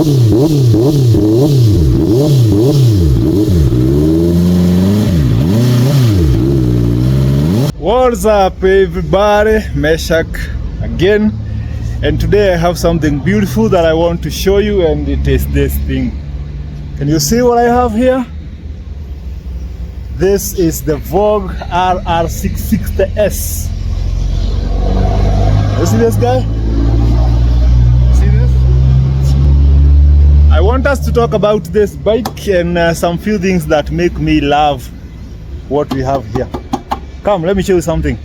What's up everybody, Meshak again, and today I have something beautiful that I want to show you, and it is this thing. Can you see what I have here? This is the Voge Rr660S. You see this guy? See this? I want us to talk about this bike and some few things that make me love what we have here. Come, let me show you something.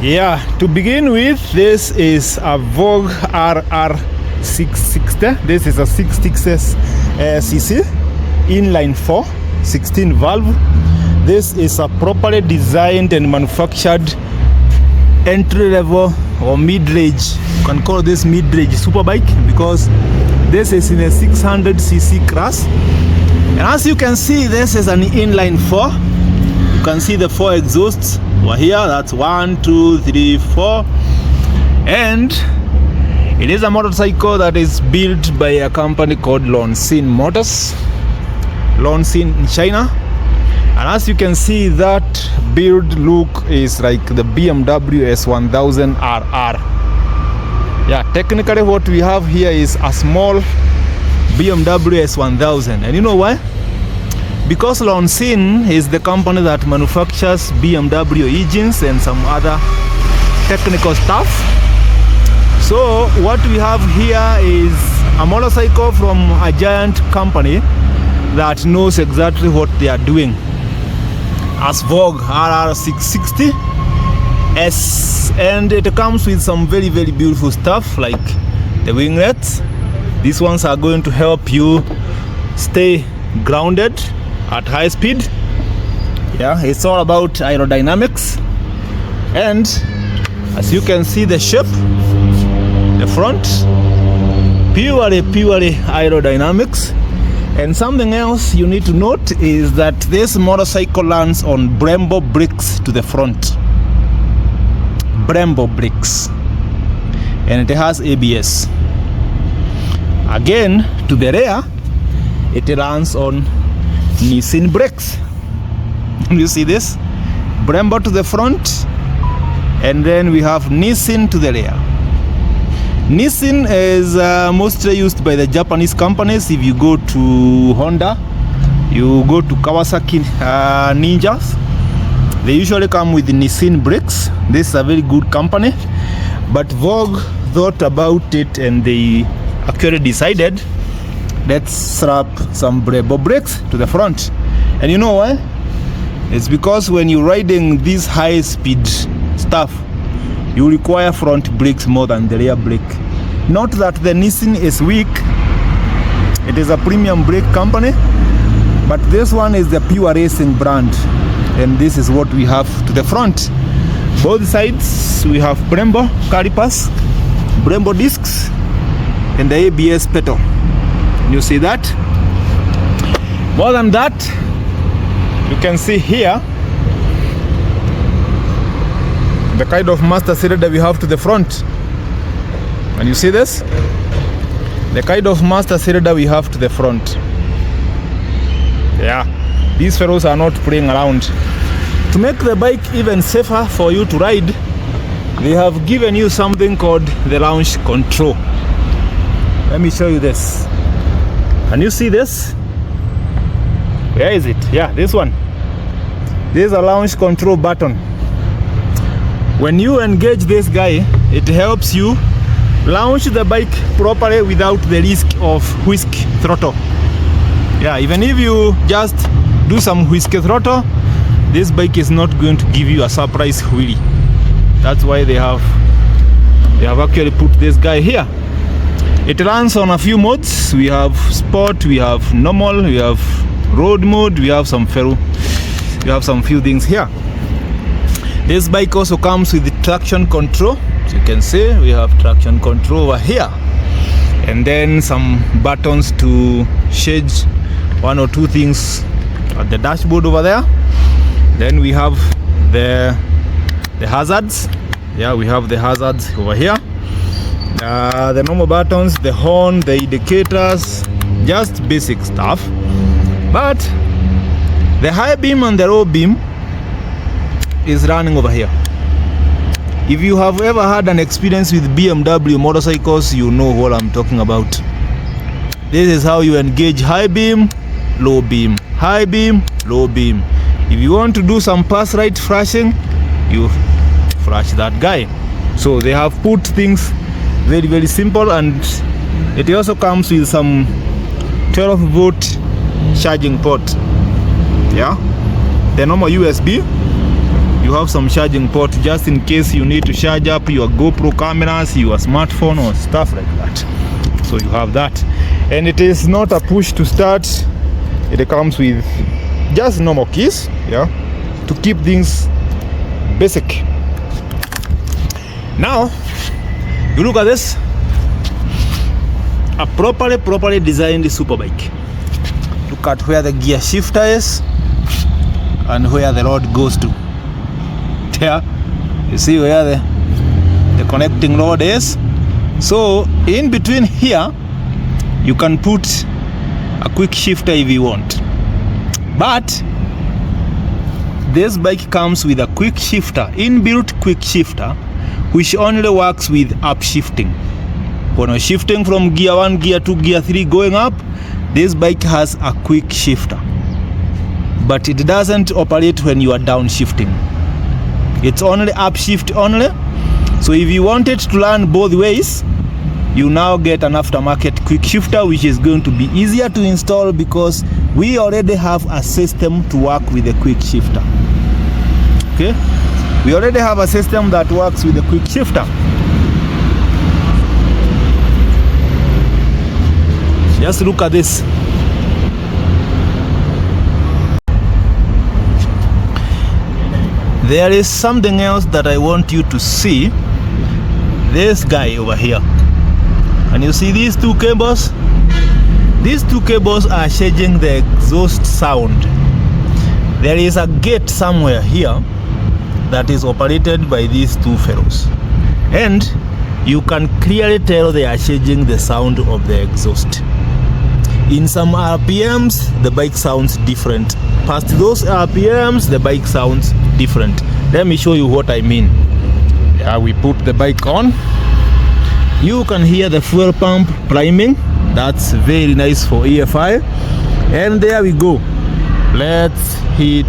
Yeah, to begin with, this is a Voge Rr660. This is a 660S cc inline 4 16 valve. This is a properly designed and manufactured entry level or mid-range, you can call this mid-range superbike, because this is in a 600cc class. And as you can see, this is an inline 4. You can see the 4 exhausts over here. That's 1, 2, 3, 4. And it is a motorcycle that is built by a company called Loncin Motors, Loncin in China. And as you can see, that build look is like the BMW S1000RR. Yeah, technically what we have here is a small BMW S1000. And you know why? Because Loncin is the company that manufactures BMW engines and some other technical stuff. So what we have here is a motorcycle from a giant company that knows exactly what they are doing, as Voge Rr660S. And it comes with some very beautiful stuff like the winglets. These ones are going to help you stay grounded at high speed. Yeah, it's all about aerodynamics. And as you can see, the shape, the front, purely aerodynamics. And something else you need to note is that this motorcycle lands on Brembo brakes to the front. Brembo brakes. And it has ABS. Again, to the rear, it lands on Nissin brakes. You see this? Brembo to the front, and then we have Nissin to the rear. Nissin is mostly used by the Japanese companies. If you go to Honda, you go to Kawasaki Ninjas, they usually come with the Nissin brakes. This is a very good company, but Vogue thought about it and they actually decided, let's strap some Brembo brakes to the front. And you know why? It's because when you're riding this high speed stuff, you require front brakes more than the rear brake. Not that the Nissin is weak, it is a premium brake company, but this one is the pure racing brand. And this is what we have to the front. Both sides we have Brembo calipers, Brembo discs, and the ABS pedal. You see that? More than that, you can see here the kind of master cylinder we have to the front. And you see this? The kind of master cylinder we have to the front. Yeah, these fellows are not playing around. To make the bike even safer for you to ride, they have given you something called the launch control. Let me show you this. Can you see this? Where is it? Yeah, this one. This is a launch control button. When you engage this guy, it helps you launch the bike properly without the risk of whisk throttle. Yeah, even if you just do some whisk throttle, this bike is not going to give you a surprise wheelie. That's why they have actually put this guy here. It runs on a few modes. We have sport, we have normal, we have road mode, we have some ferro, we have some few things here. This bike also comes with the traction control, So you can see we have traction control over here, and then some buttons to change one or two things at the dashboard over there. Then we have the hazards. Yeah, we have the hazards over here. The normal buttons, the horn, the indicators, just basic stuff. But the high beam and the low beam is running over here. If you have ever had an experience with BMW motorcycles, you know what I'm talking about. This is how you engage high beam, low beam, high beam, low beam. If you want to do some pass right flashing, you flash that guy. So they have put things very, very simple, and it also comes with some 12-volt charging port. Yeah, the normal USB, you have some charging port just in case you need to charge up your GoPro cameras, your smartphone or stuff like that. So you have that, and it is not a push to start. It comes with just normal keys, yeah, to keep things basic. Now you look at this, a properly designed superbike. Look at where the gear shifter is and where the rod goes to. There, you see where the connecting rod is. So in between here, you can put a quick shifter if you want. But this bike comes with a quick shifter, inbuilt quick shifter, which only works with upshifting. When you're shifting from gear 1, gear 2, gear 3 going up, this bike has a quick shifter. But it doesn't operate when you are downshifting. It's only upshift only. So if you wanted to learn both ways, you now get an aftermarket quick shifter, which is going to be easier to install because we already have a system to work with a quick shifter. Okay? We already have a system that works with a quick shifter. Just look at this. There is something else that I want you to see. This guy over here. And you see these two cables? These two cables are changing the exhaust sound. There is a gate somewhere here that is operated by these two fellows, and you can clearly tell they are changing the sound of the exhaust. In some RPMs, the bike sounds different. Past those RPMs, the bike sounds different. Let me show you what I mean. Yeah, we put the bike on. You can hear the fuel pump priming. That's very nice for EFI. And there we go. Let's hit.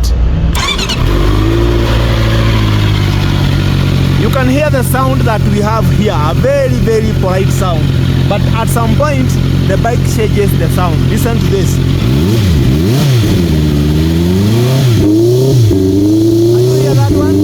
You can hear the sound that we have here, a very, very polite sound. But at some point, the bike changes the sound. Listen to this. Can you hear that one?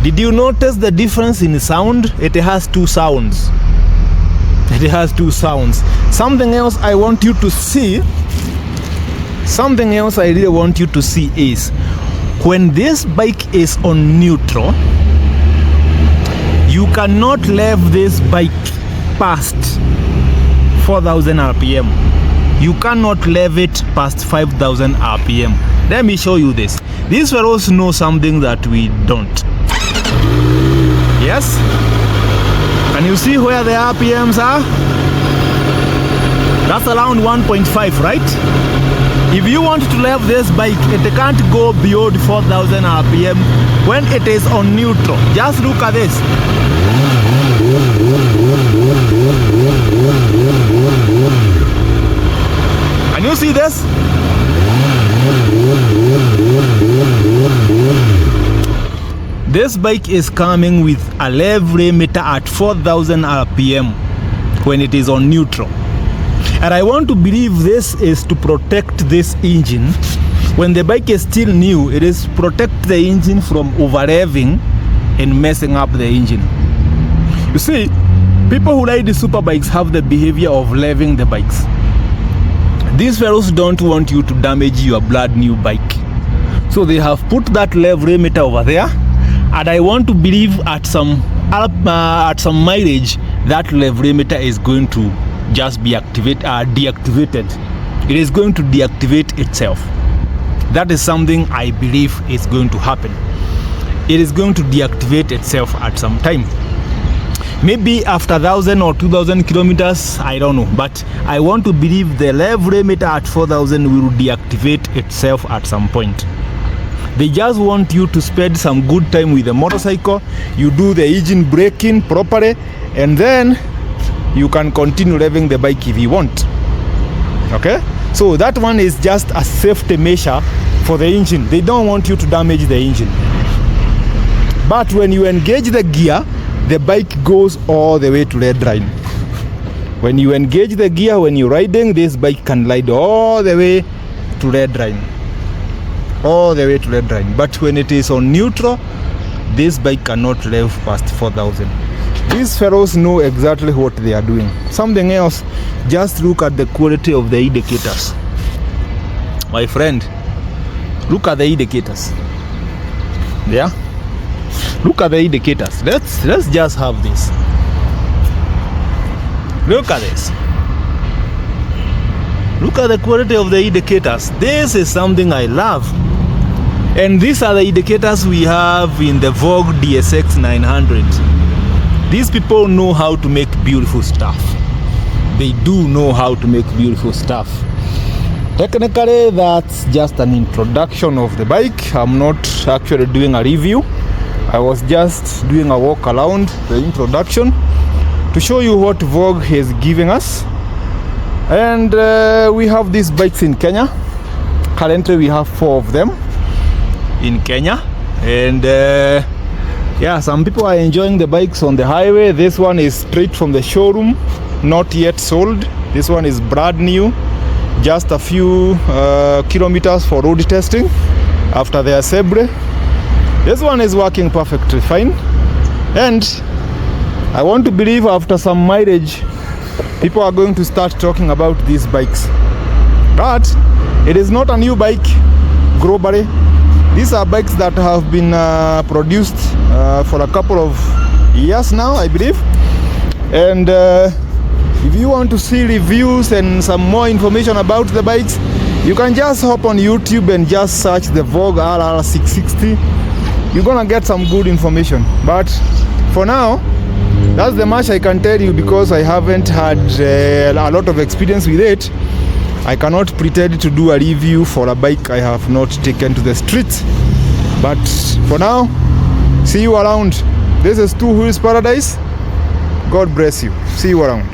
Did you notice the difference in sound? It has two sounds. It has two sounds. Something else I want you to see, something else I really want you to see is when this bike is on neutral, you cannot leave this bike past 4,000 RPM. You cannot leave it past 5,000 RPM. Let me show you this. These fellows know something that we don't. Yes? Can you see where the RPMs are? That's around 1.5, right? If you want to leave this bike, it can't go beyond 4,000 RPM when it is on neutral. Just look at this. Can you see this? This bike is coming with a level meter at 4,000 RPM when it is on neutral. And I want to believe this is to protect this engine. When the bike is still new, it is to protect the engine from over revving and messing up the engine. You see, people who ride the super bikes have the behavior of revving the bikes. These fellows don't want you to damage your brand new bike, so they have put that rev limiter over there, and I want to believe at some mileage that rev limiter is going to just be deactivated. It is going to deactivate itself. That is something I believe is going to happen. It is going to deactivate itself at some time. Maybe after 1,000 or 2,000 kilometers, I don't know. But I want to believe the rev limiter at 4,000 will deactivate itself at some point. They just want you to spend some good time with the motorcycle. You do the engine braking properly, and then you can continue revving the bike if you want. Okay? So that one is just a safety measure for the engine. They don't want you to damage the engine. But when you engage the gear, the bike goes all the way to red line. When you engage the gear, when you're riding, this bike can ride all the way to red line. All the way to red line. But when it is on neutral, this bike cannot rev past 4,000. These fellows know exactly what they are doing. Something else, just look at the quality of the indicators. My friend, look at the indicators. Yeah? Look at the indicators. Let's just have this. Look at this. Look at the quality of the indicators. This is something I love. And these are the indicators we have in the Voge Rr660S 900. These people know how to make beautiful stuff. They do know how to make beautiful stuff. Technically, that's just an introduction of the bike. I'm not actually doing a review. I was just doing a walk around the introduction to show you what Vogue is giving us. And we have these bikes in Kenya. Currently, we have 4 of them in Kenya. And yeah, some people are enjoying the bikes on the highway. This one is straight from the showroom, not yet sold. This one is brand new, just a few kilometers for road testing after the assembly. This one is working perfectly fine, and I want to believe after some mileage people are going to start talking about these bikes. But it is not a new bike globally. These are bikes that have been produced for a couple of years now, I believe. And if you want to see reviews and some more information about the bikes, you can just hop on YouTube and just search the Voge Rr660. You're gonna get some good information. But for now, that's the much I can tell you, because I haven't had a lot of experience with it. I cannot pretend to do a review for a bike I have not taken to the streets. But for now, see you around. This is Two Wheels Paradise. God bless you. See you around.